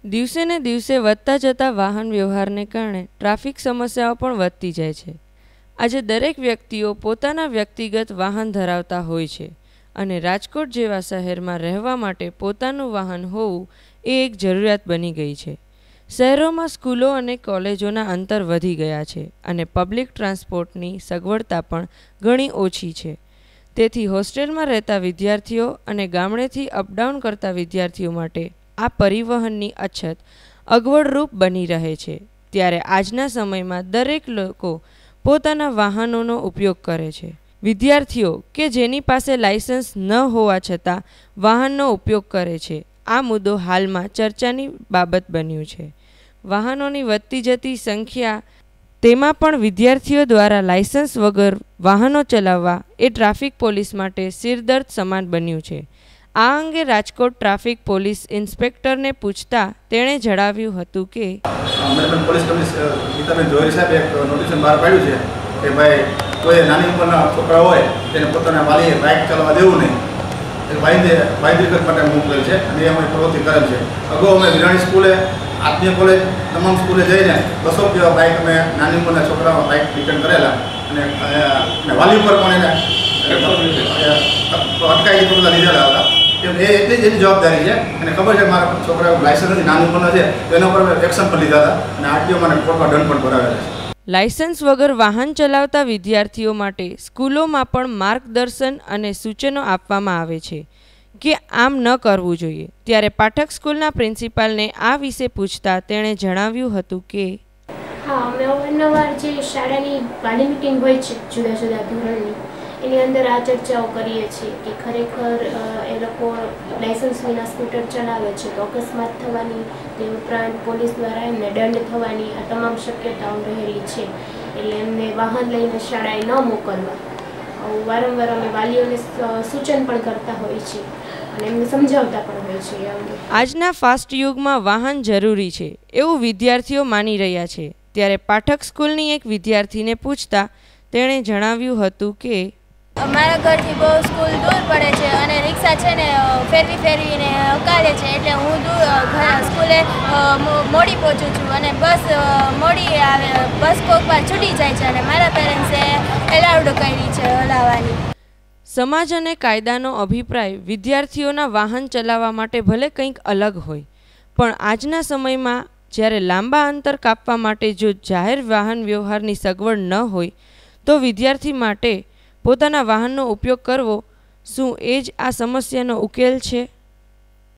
દિવસે ને દિવસે વધતા જતા વાહન વ્યવહારને કારણે ટ્રાફિક સમસ્યાઓ પણ વધતી જાય છે। આજે દરેક વ્યક્તિઓ પોતાના વ્યક્તિગત વાહન ધરાવતા હોય છે અને રાજકોટ જેવા શહેરમાં રહેવા માટે પોતાનું વાહન હોવું એ એક જરૂરિયાત બની ગઈ છે। શહેરોમાં સ્કૂલો અને કોલેજોના અંતર વધી ગયા છે અને પબ્લિક ટ્રાન્સપોર્ટની સગવડતા પણ ઘણી ઓછી છે। તેથી હોસ્ટેલમાં રહેતા વિદ્યાર્થીઓ અને ગામડેથી અપડાઉન કરતા વિદ્યાર્થીઓ માટે આ પરિવહનની અછત અગવડરૂપ બની રહે છે। ત્યારે આજના સમયમાં દરેક લોકો પોતાના વાહનોનો ઉપયોગ કરે છે। વિદ્યાર્થીઓ કે જેની પાસે લાયસન્સ ન હોવા છતાં વાહનનો ઉપયોગ કરે છે, આ મુદ્દો હાલમાં ચર્ચાની બાબત બન્યું છે। વાહનોની વધતી જતી સંખ્યા, તેમાં પણ વિદ્યાર્થીઓ દ્વારા લાયસન્સ વગર વાહનો ચલાવવા એ ટ્રાફિક પોલીસ માટે સિરદર્દ સમાન બન્યું છે। આ અંગે રાજકોટ ટ્રાફિક પોલીસ ઇન્સ્પેક્ટરને પૂછતા તેણે જણાવ્યું હતું કે પોલીસ કમિશનર જોહરી સાહેબે એક નોટિસ બહાર પાડ્યું છે કે ભાઈ કોઈ નાની ઉંમરના છોકરા હોય તેને પોતાના વાલીએ બાઇક ચલાવવા દેવું નહીં, બાંયધરી માટે મોકલેલ છે અને એ અમે પ્રવૃત્તિ કરેલ છે। અગાઉ અમે વિરાણી સ્કૂલે, આત્મીય કોલેજ, તમામ સ્કૂલે જઈને 200 જેવા બાઇક અમે નાની ઉંમરના છોકરાઓ બાઇક રિટર્ન કરેલા અને વાલી ઉપર પણ એને અટકાયતી પગલાં લીધેલા હતા। એટલી જ એની જવાબદારી છે અને ખબર છે મારા છોકરા લાયસન્સ નથી, નાની ઉંમરના છે, તો એના ઉપર એક્શન પણ લીધા હતા અને આરટીઓ મને કોર્ટમાં દંડ પણ ભરાવેલા છે। લાયસન્સ વગર વાહન ચલાવતા વિદ્યાર્થીઓ માટે સ્કૂલોમાં પણ માર્ગદર્શન અને સૂચનો આપવામાં આવે છે કે આમ ન કરવું જોઈએ। ત્યારે પાઠક સ્કૂલના પ્રિન્સિપાલને આ વિશે પૂછતા તેણે જણાવ્યું હતું કે હા, અમે અવારનવાર જે શાળાની વાલી મિટિંગ હોય છે જુદા જુદા ધોરણની, એની અંદર આ ચર્ચાઓ કરીએ છીએ કે ખરેખર એ લોકો લાયસન્સ વિના સ્કૂટર ચલાવે છે તો અકસ્માત થવાની, તે ઉપરાંત પોલીસ દ્વારા એમને દંડ થવાની આ તમામ શક્યતાઓ રહેલી છે। એટલે એમને વાહન લઈને શાળાએ ન મોકલવા વારંવાર અમે વાલીઓને સૂચન પણ કરતા હોઈએ છીએ અને એમને સમજાવતા પણ હોય છે। આજના ફાસ્ટ યુગમાં વાહન જરૂરી છે એવું વિદ્યાર્થીઓ માની રહ્યા છે। ત્યારે પાઠક સ્કૂલની એક વિદ્યાર્થીને પૂછતા તેણે જણાવ્યું હતું કે અમારા ઘરથી બહુ સ્કૂલ દૂર પડે છે અને રિક્ષા છે ને ફેરવીને હકાલે છે, એટલે હું સ્કૂલે મોડી પહોંચું છું અને બસ મોડી આવે, બસ કોઈક વાર છૂટી જાય છે અને મારા પેરેન્ટ્સે એલાઉડ કરી છે હલાવવાની। સમાજ અને કાયદાનો અભિપ્રાય વિદ્યાર્થીઓના વાહન ચલાવવા માટે ભલે કંઈક અલગ હોય, પણ આજના સમયમાં જ્યારે લાંબા અંતર કાપવા માટે જો જાહેર વાહન વ્યવહારની સગવડ ન હોય તો વિદ્યાર્થી માટે પોતાના વાહનનો ઉપયોગ કરવો, શું એ જ આ સમસ્યાનો ઉકેલ છે?